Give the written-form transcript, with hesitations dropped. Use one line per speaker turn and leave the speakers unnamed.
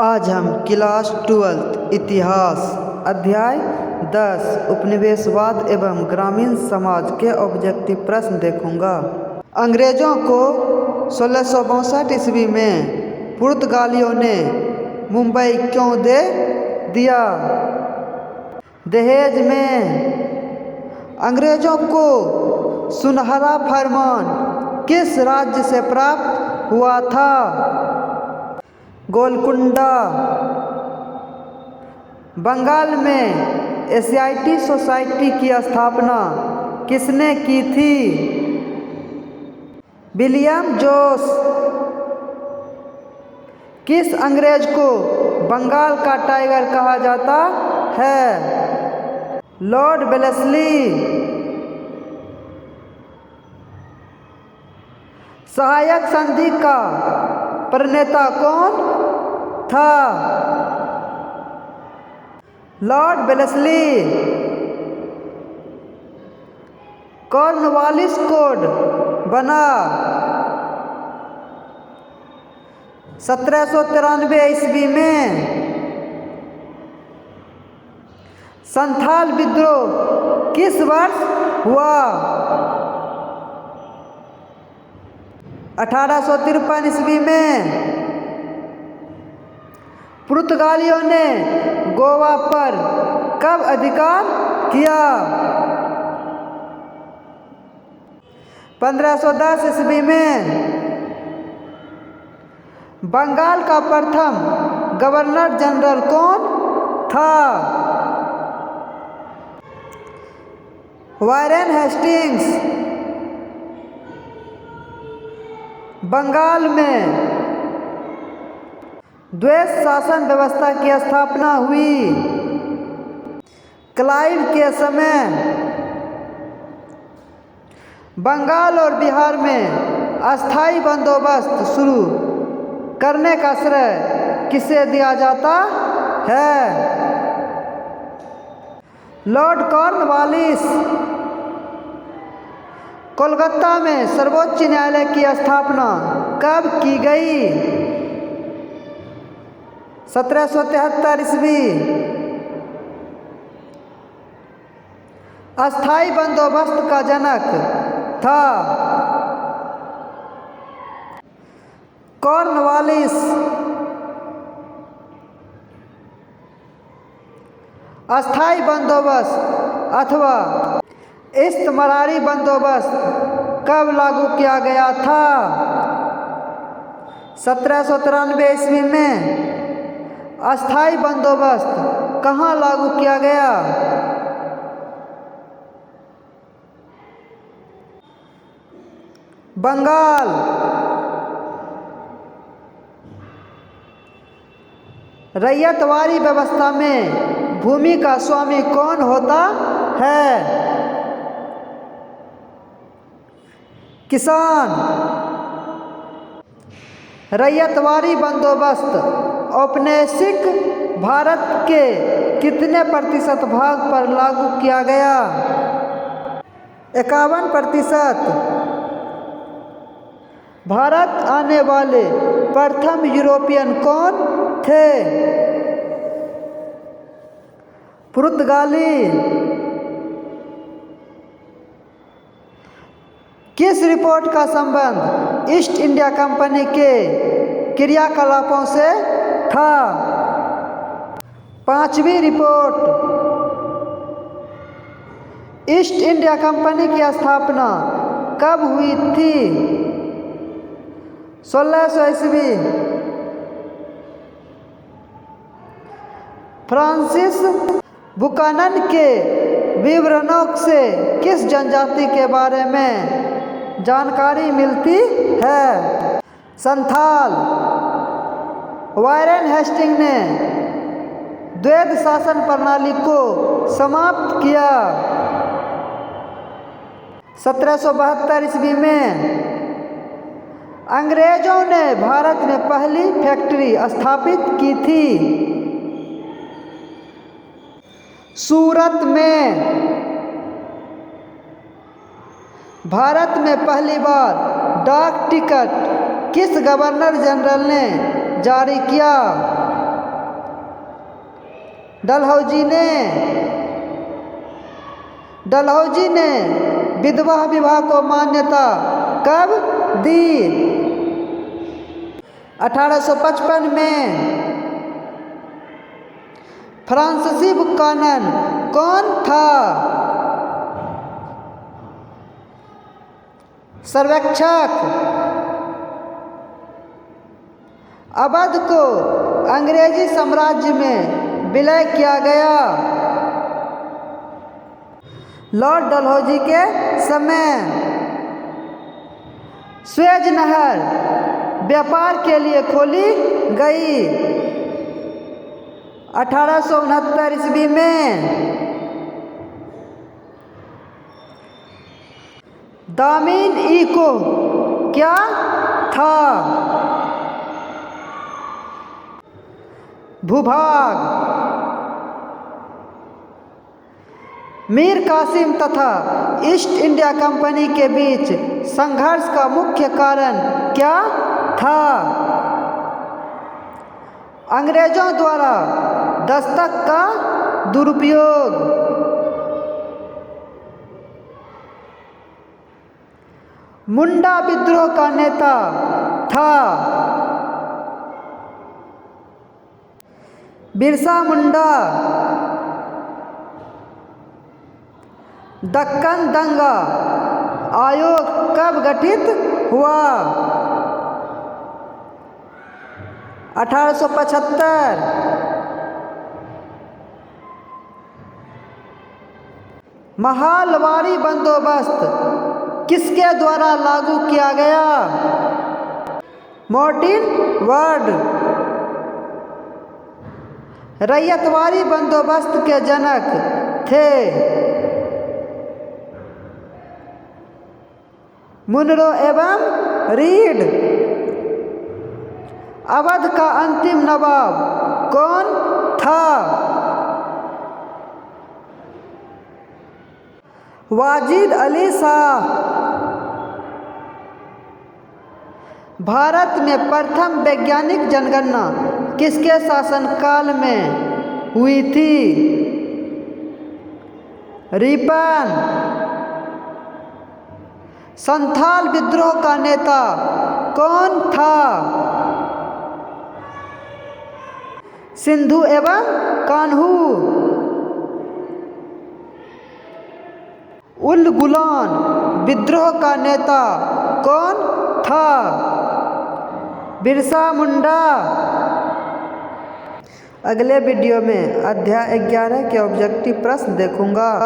आज हम क्लास 12 इतिहास अध्याय 10 उपनिवेशवाद एवं ग्रामीण समाज के ऑब्जेक्टिव प्रश्न देखूंगा। अंग्रेजों को 1662 ईस्वी में पुर्तगालियों ने मुंबई क्यों दे दिया? दहेज में अंग्रेजों को सुनहरा फरमान किस राज्य से प्राप्त हुआ था? गोलकुंडा। बंगाल में एशियाटिक सोसाइटी की स्थापना किसने की थी? विलियम जोस। किस अंग्रेज को बंगाल का टाइगर कहा जाता है? Lord Wellesley. सहायक संधि का प्रणेता कौन था? Lord Wellesley. कॉर्नवालिस कोड बना 1793 ईस्वी में। संथाल विद्रोह किस वर्ष हुआ? 1853 ईस्वी में। पुर्तगालियों ने गोवा पर कब अधिकार किया? 1510 ईस्वी में। बंगाल का प्रथम गवर्नर जनरल कौन था? Warren Hastings. बंगाल में द्वैत शासन व्यवस्था की स्थापना हुई। क्लाइव के समय बंगाल और बिहार में अस्थायी बंदोबस्त शुरू करने का श्रेय किसे दिया जाता है? Lord Cornwallis. कोलकाता में सर्वोच्च न्यायालय की स्थापना कब की गई? 1773 ईस्वी। अस्थायी बंदोबस्त का जनक था कॉर्नवालिस। अस्थायी बंदोबस्त अथवा इस्तमरारी बंदोबस्त कब लागू किया गया था? 1793 ईस्वी में। अस्थायी बंदोबस्त कहाँ लागू किया गया? बंगाल। रैयतवारी व्यवस्था में भूमि का स्वामी कौन होता है? किसान। रैयतवारी बंदोबस्त औपनिवेशिक भारत के कितने प्रतिशत भाग पर लागू किया गया? 51%। भारत आने वाले प्रथम यूरोपियन कौन थे? पुर्तगाली। किस रिपोर्ट का संबंध ईस्ट इंडिया कंपनी के क्रियाकलापों से था? 5वीं रिपोर्ट। ईस्ट इंडिया कंपनी की स्थापना कब हुई थी? 1600 ईस्वी। फ्रांसिस बुकानन के विवरणों से किस जनजाति के बारे में जानकारी मिलती है? संथाल। वारेन हेस्टिंग ने द्वैत शासन प्रणाली को समाप्त किया 1772 ईस्वी में। अंग्रेजों ने भारत में पहली फैक्ट्री स्थापित की थी सूरत में। भारत में पहली बार डाक टिकट किस गवर्नर जनरल ने जारी किया? डलहौजी ने विधवा विवाह को मान्यता कब दी? 1855 में। फ्रांसीसी बुकानन कौन था? सर्वेक्षक। अवध को अंग्रेजी साम्राज्य में विलय किया गया। लॉर्ड डलहौजी के समय। स्वेज नहर व्यापार के लिए खोली गई 1869 ईस्वी में। दामिन इको क्या था? भूभाग। मीर कासिम तथा ईस्ट इंडिया कंपनी के बीच संघर्ष का मुख्य कारण क्या था? अंग्रेजों द्वारा दस्तक का दुरुपयोग। मुंडा विद्रोह का नेता था। बिरसा मुंडा। दक्कन दंगा आयोग कब गठित हुआ? 1875। महालवारी बंदोबस्त किसके द्वारा लागू किया गया? Martin word. रैयतवारी बंदोबस्त के जनक थे मुनरो एवं रीड। अवध का अंतिम नवाब कौन था? वाजिद अली शाह। भारत में प्रथम वैज्ञानिक जनगणना किसके शासनकाल में हुई थी? रिपन। संथाल विद्रोह का नेता कौन था? सिंधु एवं कान्हू। उल गुलान विद्रोह का नेता कौन था? बिरसा मुंडा। अगले वीडियो में अध्याय 11 के ऑब्जेक्टिव प्रश्न देखूंगा।